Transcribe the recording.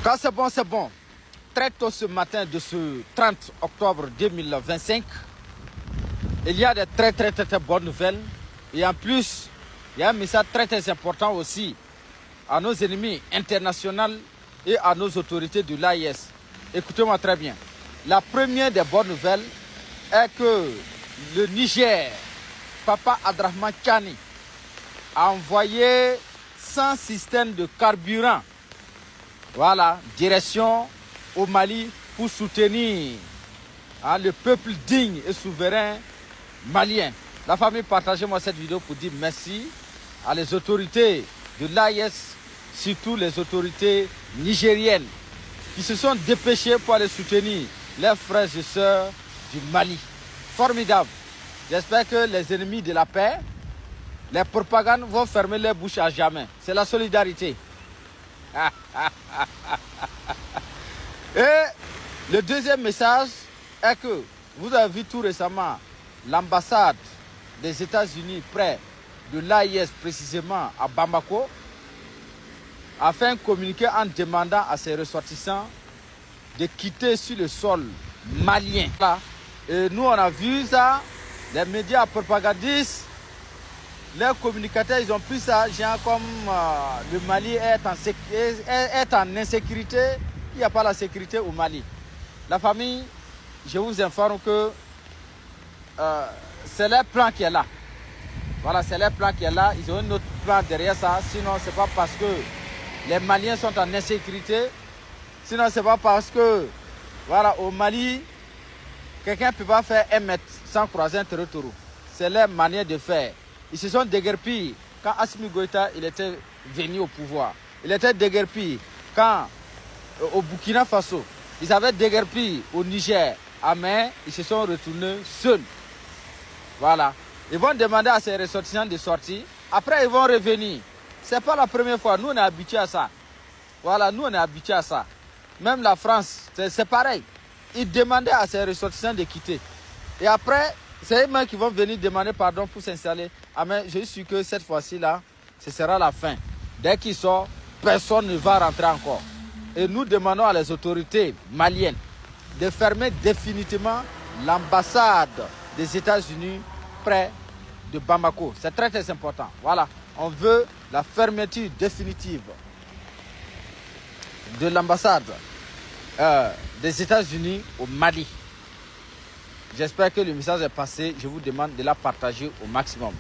Quand c'est bon, c'est bon. Très tôt ce matin de ce 30 octobre 2025, il y a de très bonnes nouvelles. Et en plus, il y a un message très important aussi à nos ennemis internationaux et à nos autorités de l'AIS. Écoutez-moi très bien. La première des bonnes nouvelles est que le Niger, Papa Abdrahmane Tchani, a envoyé 100 systèmes de carburant, voilà, direction au Mali pour soutenir le peuple digne et souverain malien. La famille, partagez-moi cette vidéo pour dire merci à les autorités de l'AIS, surtout les autorités nigériennes qui se sont dépêchées pour aller soutenir leurs frères et sœurs du Mali. Formidable. J'espère que les ennemis de la paix, les propagandes vont fermer les bouches à jamais. C'est la solidarité. Et le deuxième message est que vous avez vu tout récemment l'ambassade des États-Unis près de l'AIS, précisément à Bamako, a fait un communiqué en demandant à ses ressortissants de quitter sur le sol malien. Et nous, on a vu ça, les médias propagandistes, les communicateurs, ils ont pris ça, genre comme le Mali est en insécurité, il n'y a pas la sécurité au Mali. La famille, je vous informe que c'est leur plan qui est là. Voilà, c'est leur plan qui est là. Ils ont un autre plan derrière ça. Sinon, ce n'est pas parce que les Maliens sont en insécurité. Sinon, ce n'est pas parce que, voilà, au Mali, quelqu'un ne peut pas faire 1 mètre sans croiser un territoire. C'est leur manière de faire. Ils se sont déguerpis quand Assimi Goïta il était venu au pouvoir. Il était déguerpi quand au Burkina Faso, ils avaient déguerpi au Niger. Mais ils se sont retournés seuls. Voilà. Ils vont demander à ces ressortissants de sortir. Après, ils vont revenir. Ce n'est pas la première fois. Nous, on est habitués à ça. Voilà, nous, on est habitués à ça. Même la France, c'est pareil. Ils demandaient à ces ressortissants de quitter. Et après, c'est eux-mêmes qui vont venir demander pardon pour s'installer. Mais je suis sûr que cette fois-ci-là, ce sera la fin. Dès qu'ils sortent, personne ne va rentrer encore. Et nous demandons à les autorités maliennes de fermer définitivement l'ambassade des États-Unis près de Bamako. C'est très important. Voilà, on veut la fermeture définitive de l'ambassade des États-Unis au Mali. J'espère que le message est passé. Je vous demande de la partager au maximum.